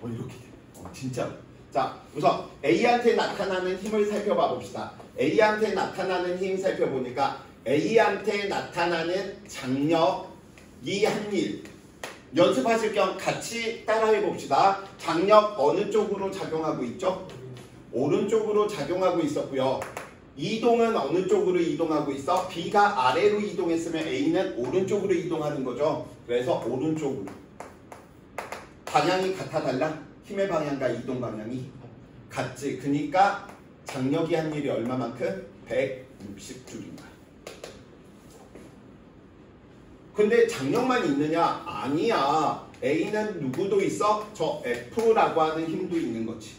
S1: 이렇게 돼. 진짜. 자, 우선 A한테 나타나는 힘을 살펴봐 봅시다. A한테 나타나는 힘 살펴보니까 A한테 나타나는 장력이 한 일 연습하실 겸 같이 따라해 봅시다. 장력 어느 쪽으로 작용하고 있죠? 오른쪽으로 작용하고 있었고요. 이동은 어느 쪽으로 이동하고 있어? B가 아래로 이동했으면 A는 오른쪽으로 이동하는 거죠. 그래서 오른쪽으로. 방향이 같아 달라? 힘의 방향과 이동 방향이 같지. 그러니까 장력이 한 일이 얼마만큼? 160줄입니다. 근데 장력만 있느냐? 아니야. A는 누구도 있어? 저 F라고 하는 힘도 있는 거지.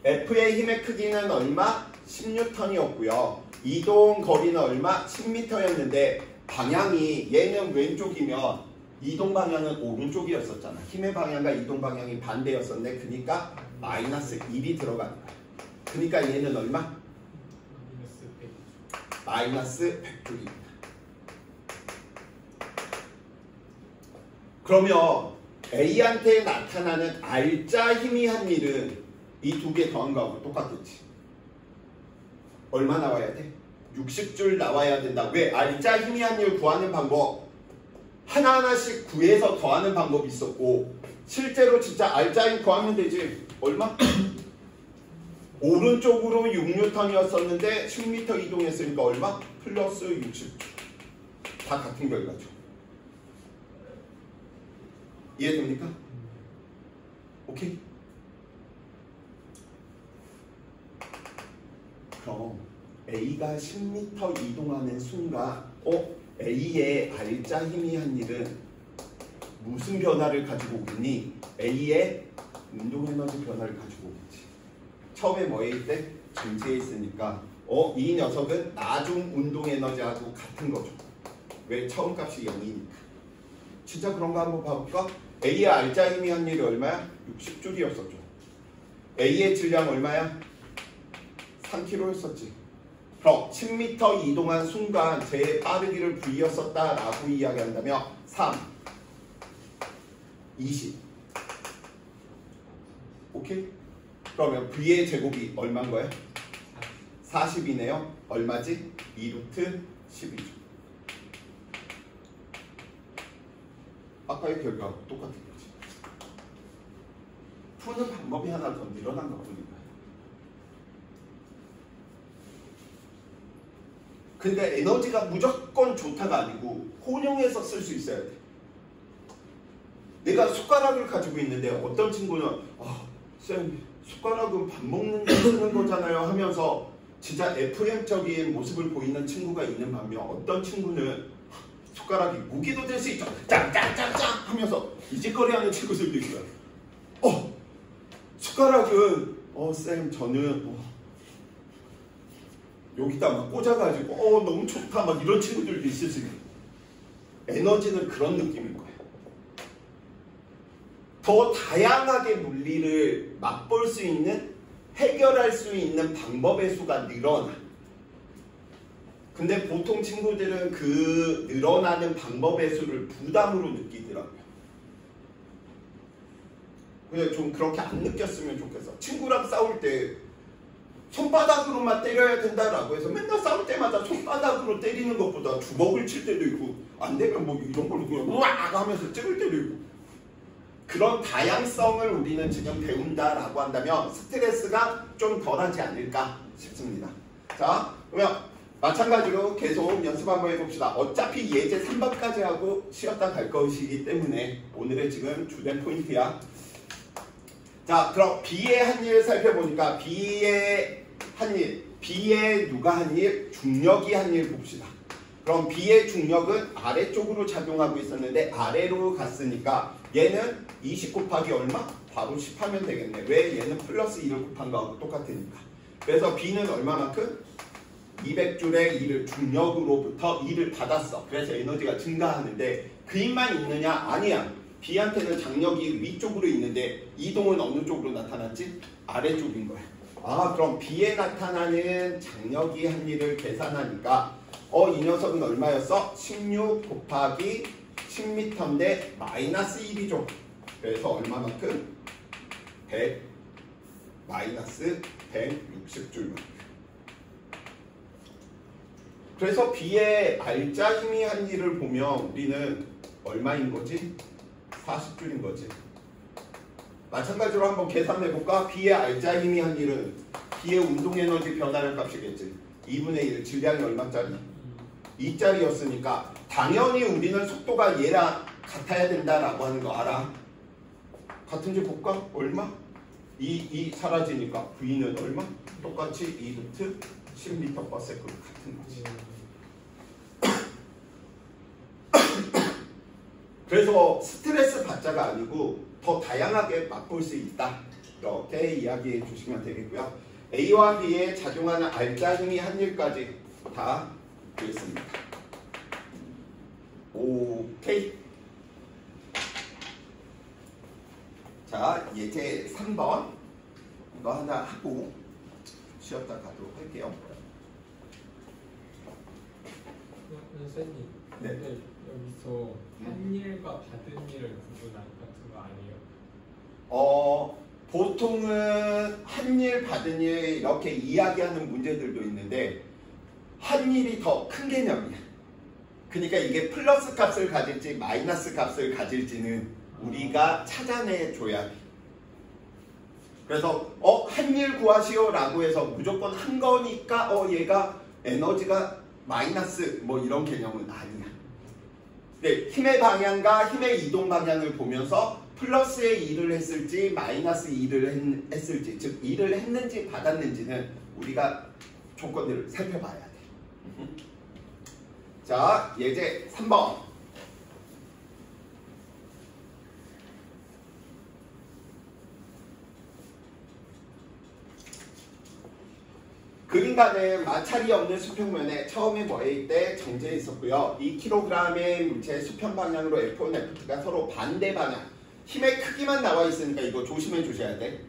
S1: F의 힘의 크기는 얼마? 10N이었고요. 이동 거리는 얼마? 10m였는데 방향이 얘는 왼쪽이면 이동 방향은 오른쪽이었었잖아. 힘의 방향과 이동 방향이 반대였었네. 그러니까 마이너스 1이 들어가는 거야. 그러니까 얘는 얼마? 마이너스 100줄입니다. 그러면 A한테 나타나는 R자 힘이 한 일은 이 두 개 더한 거하고 똑같겠지. 얼마 나와야 돼? 60줄 나와야 된다. 왜? R자 힘이 한 일 구하는 방법 하나하나씩 구해서 더하는 방법이 있었고 실제로 진짜 R자 힘 구하면 되지. 얼마? 오른쪽으로 6N이었었는데 10m 이동했으니까 얼마? 플러스 60. 다 같은 결과죠. 이해됩니까? 오케이? 그럼 A가 10m 이동하는 순간 A의 R자 힘이 한 일은 무슨 변화를 가지고 오겠니? A의 운동에너지 변화를 가지고 오겠지. 처음에 뭐에 있대? 전체에 있으니까 이 녀석은 나중 운동에너지하고 같은 거죠. 왜? 처음 값이 0이니까. 진짜 그런 거 한번 봐볼까? A의 R자 힘이 한 일이 얼마야? 60줄이었었죠. A의 질량 얼마야? 3kg였었지. 그럼 10m 이동한 순간 제 빠르기를 V였었다라고 이야기한다면 3 20. 오케이? 그러면 V의 제곱이 얼마인 거야? 40이네요. 얼마지? 2루트 12죠. 아까의 결과하고 똑같은 거지. 푸는 방법이 하나 더 늘어난 것 뿐이다. 근데 에너지가 무조건 좋다가 아니고 혼용해서 쓸 수 있어야 돼. 내가 숟가락을 가지고 있는데 어떤 친구는 쌤 숟가락은 밥 먹는 데 쓰는 거잖아요 하면서 진짜 FM적인 모습을 보이는 친구가 있는 반면 어떤 친구는 숟가락이 무기도 될 수 있죠. 짱짱짱짱 하면서 이짓거리하는 친구들도 있어요. 숟가락은 쌤 저는 여기다 막 꽂아가지고 너무 좋다 막 이런 친구들도 있을 수 있어요. 에너지는 그런 느낌인 거예요. 더 다양하게 물리를 맛볼 수 있는 해결할 수 있는 방법의 수가 늘어나. 근데 보통 친구들은 그 늘어나는 방법의 수를 부담으로 느끼더라고요. 근데 좀 그렇게 안 느꼈으면 좋겠어. 친구랑 싸울 때 손바닥으로만 때려야 된다라고 해서 맨날 싸울 때마다 손바닥으로 때리는 것보다 주먹을 칠 때도 있고 안 되면 뭐 이런 걸로 그냥 우악 하면서 찌를 때도 있고 그런 다양성을 우리는 지금 배운다라고 한다면 스트레스가 좀 덜하지 않을까 싶습니다. 자, 그러면 마찬가지로 계속 연습 한번 해봅시다. 어차피 예제 3번까지 하고 쉬었다 갈 것이기 때문에 오늘의 지금 주된 포인트야. 자, 그럼 B의 한 일 살펴보니까 B의 한 일, B의 누가 한 일, 중력이 한 일 봅시다. 그럼 B의 중력은 아래쪽으로 작용하고 있었는데 아래로 갔으니까 얘는 20 곱하기 얼마? 바로 10 하면 되겠네. 왜? 얘는 플러스 1을 곱한 거하고 똑같으니까. 그래서 B는 얼마만큼? 200줄의 1을 중력으로부터 1을 받았어. 그래서 에너지가 증가하는데 그 힘만 있느냐? 아니야. B한테는 장력이 위쪽으로 있는데 이동은 어느 쪽으로 나타났지? 아래쪽인 거야. 그럼 B에 나타나는 장력이 한 일을 계산하니까 이 녀석은 얼마였어? 16 곱하기 10m인데 마이너스 1이죠. 그래서 얼마만큼? 100 마이너스 160줄만. 그래서 B의 알짜 힘이 한 일을 보면 우리는 얼마인 거지? 40줄인 거지. 마찬가지로 한번 계산해볼까? B의 알짜 힘이 한 일은 B의 운동에너지 변화량 값이겠지. 2분의 1 질량이 얼마짜리? 2짜리였으니까 당연히 우리는 속도가 얘랑 같아야 된다라고 하는 거 알아? 같은지 볼까? 얼마? 2 사라지니까 V는 얼마? 똑같이 2루트 10m/s 같은 거지. 그래서 스트레스 받자가 아니고 더 다양하게 맛볼 수 있다. 이렇게 이야기해 주시면 되겠고요. A와 B에 작용하는 알짜 힘이 한 일까지 다 되겠습니다. 오케이. 자, 예제 3번 이거 하나 하고 쉬었다 가도록 할게요.
S3: 선생님,
S1: 네.
S3: 근데 여기서 한 일과 받은 일을 구분 안 같은 거 아니에요?
S1: 보통은 한 일 받은 일 이렇게 이야기하는 문제들도 있는데 한 일이 더 큰 개념이야. 그러니까 이게 플러스 값을 가질지 마이너스 값을 가질지는 우리가 찾아내 줘야 돼. 그래서 한 일 구하시오 라고 해서 무조건 한 거니까 얘가 에너지가 마이너스 뭐 이런 개념은 아니야. 네, 힘의 방향과 힘의 이동 방향을 보면서 플러스의 일을 했을지 마이너스 일을 했을지, 즉 일을 했는지 받았는지는 우리가 조건들을 살펴봐야 돼. 자, 예제 3번. 그림가는 마찰이 없는 수평면에 처음에 뭐일 때 정제해 있었고요. 2kg의 물체의 수평 방향으로 F1, F2가 서로 반대 방향. 힘의 크기만 나와 있으니까 이거 조심해 주셔야 돼.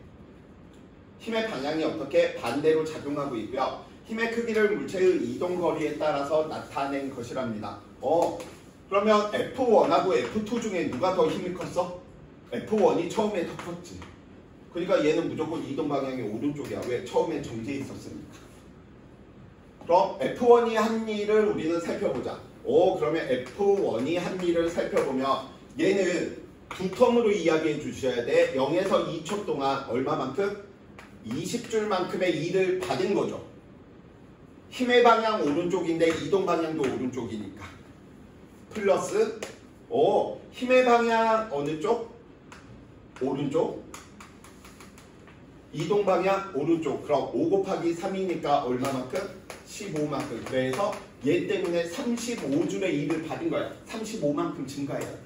S1: 힘의 방향이 어떻게 반대로 작용하고 있고요. 힘의 크기를 물체의 이동 거리에 따라서 나타낸 것이랍니다. 그러면 F1하고 F2 중에 누가 더 힘이 컸어? F1이 처음에 더 컸지. 그러니까 얘는 무조건 이동 방향이 오른쪽이야. 왜? 처음에 정지해 있었으니까. 그럼 F1이 한 일을 우리는 살펴보자. 그러면 F1이 한 일을 살펴보면 얘는 두 텀으로 이야기해 주셔야 돼. 0에서 2초 동안 얼마만큼? 20줄만큼의 일을 받은 거죠. 힘의 방향 오른쪽인데 이동 방향도 오른쪽이니까. 플러스 힘의 방향 어느 쪽? 오른쪽. 이동 방향 오른쪽. 그럼 5 곱하기 3이니까 얼마만큼? 15만큼. 그래서 얘 때문에 35줄의 일을 받은 거야. 35만큼 증가해야 돼.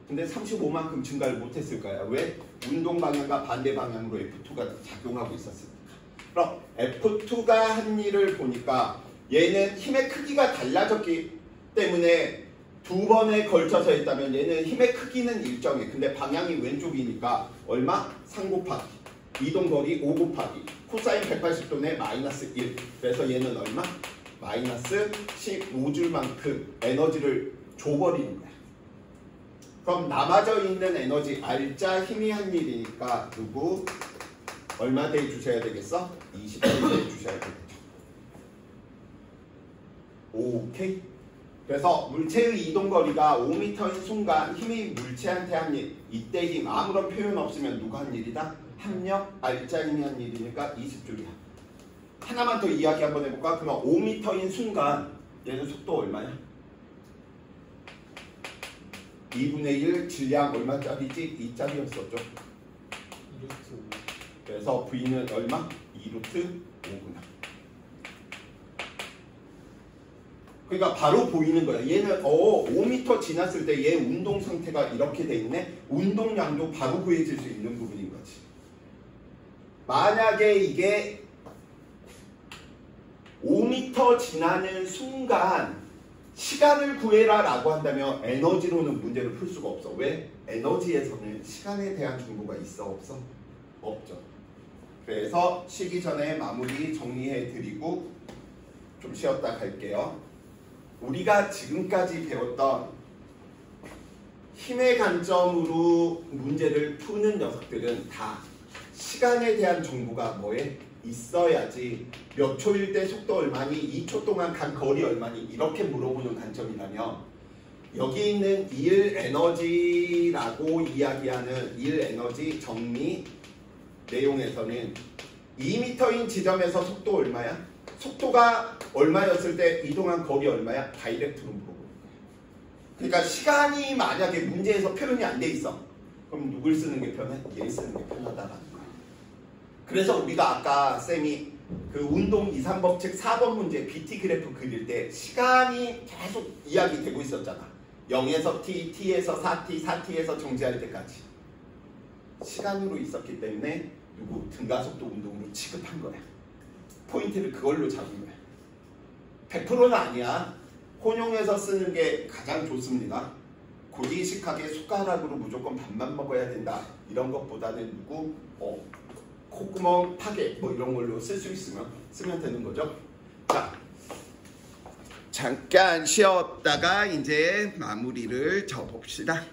S1: 근데 35만큼 증가를 못했을까요? 왜? 운동 방향과 반대 방향으로 F2가 작용하고 있었으니까. 그럼 F2가 한 일을 보니까 얘는 힘의 크기가 달라졌기 때문에 두 번에 걸쳐서 했다면 얘는 힘의 크기는 일정해. 근데 방향이 왼쪽이니까 얼마? 3 곱하기 이동거리 5 곱하기 코사인 180도네 마이너스 1. 그래서 얘는 얼마? 마이너스 15줄만큼 에너지를 줘버리는 거야. 그럼 남아져 있는 에너지 R자 힘이 한 일이니까 누구? 얼마 대 주셔야 되겠어? 20대 주셔야 되겠죠. 오케이. 그래서 물체의 이동거리가 5m인 순간 힘이 물체한테 한 일. 이때 힘 아무런 표현 없으면 누가 한 일이다? 합력 R자 힘이 한 일이니까 20줄이야. 하나만 더 이야기 한번 해볼까? 그럼 5m인 순간 얘는 속도 얼마야? 2분의 1 질량 얼마짜리지? 2짜리였었죠.
S3: 2루트 5.
S1: 그래서 V는 얼마? 2루트 5구나. 그러니까 바로 보이는 거야. 얘는 5m 지났을 때 얘 운동 상태가 이렇게 돼 있네. 운동량도 바로 구해질 수 있는 부분인 거지. 만약에 이게 5m 지나는 순간 시간을 구해라 라고 한다면 에너지로는 문제를 풀 수가 없어. 왜? 에너지에서는 시간에 대한 정보가 있어? 없어? 없죠. 그래서 쉬기 전에 마무리 정리해 드리고 좀 쉬었다 갈게요. 우리가 지금까지 배웠던 힘의 관점으로 문제를 푸는 녀석들은 다 시간에 대한 정보가 뭐에? 있어야지. 몇 초일 때 속도 얼마니? 2초 동안 간 거리 얼마니? 이렇게 물어보는 관점이라면 여기 있는 일 에너지라고 이야기하는 일 에너지 정리 내용에서는 2m인 지점에서 속도 얼마야? 속도가 얼마였을 때 이동한 거리 얼마야? 다이렉트로 물어보는 거야. 그러니까 시간이 만약에 문제에서 표현이 안 돼 있어. 그럼 누굴 쓰는 게 편해? 얘 쓰는 게 편하다라는 거야. 그래서 우리가 아까 쌤이 그 운동 2, 3법칙 4번 문제 BT 그래프 그릴 때 시간이 계속 이야기되고 있었잖아. 0에서 T, T에서 4T, 4T에서 정지할 때까지. 시간으로 있었기 때문에 누구 등가속도 운동으로 취급한 거야. 포인트를 그걸로 잡은 거야. 100%는 아니야. 혼용해서 쓰는 게 가장 좋습니다. 고지식하게 숟가락으로 무조건 밥만 먹어야 된다. 이런 것보다는 누구? 콧구멍 파괴 뭐 이런 걸로 쓸 수 있으면 쓰면 되는 거죠. 자, 잠깐 쉬었다가 이제 마무리를 져봅시다.